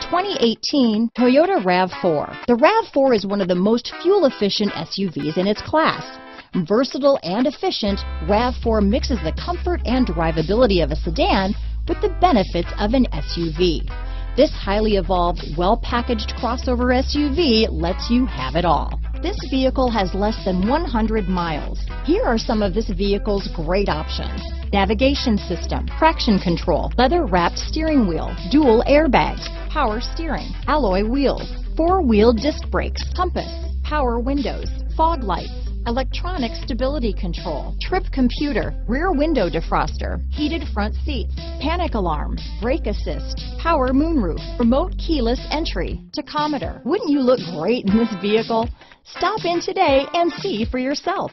2018 Toyota RAV4. The RAV4 is one of the most fuel-efficient SUVs in its class. Versatile and efficient, RAV4 mixes the comfort and drivability of a sedan with the benefits of an SUV. This highly evolved, well-packaged crossover SUV lets you have it all. This vehicle has less than 100 miles. Here are some of this vehicle's great options: navigation system, traction control, leather-wrapped steering wheel, dual airbags, power steering, alloy wheels, four-wheel disc brakes, compass, power windows, fog lights, electronic stability control, trip computer, rear window defroster, heated front seats, panic alarm, brake assist, power moonroof, remote keyless entry, tachometer. Wouldn't you look great in this vehicle? Stop in today and see for yourself.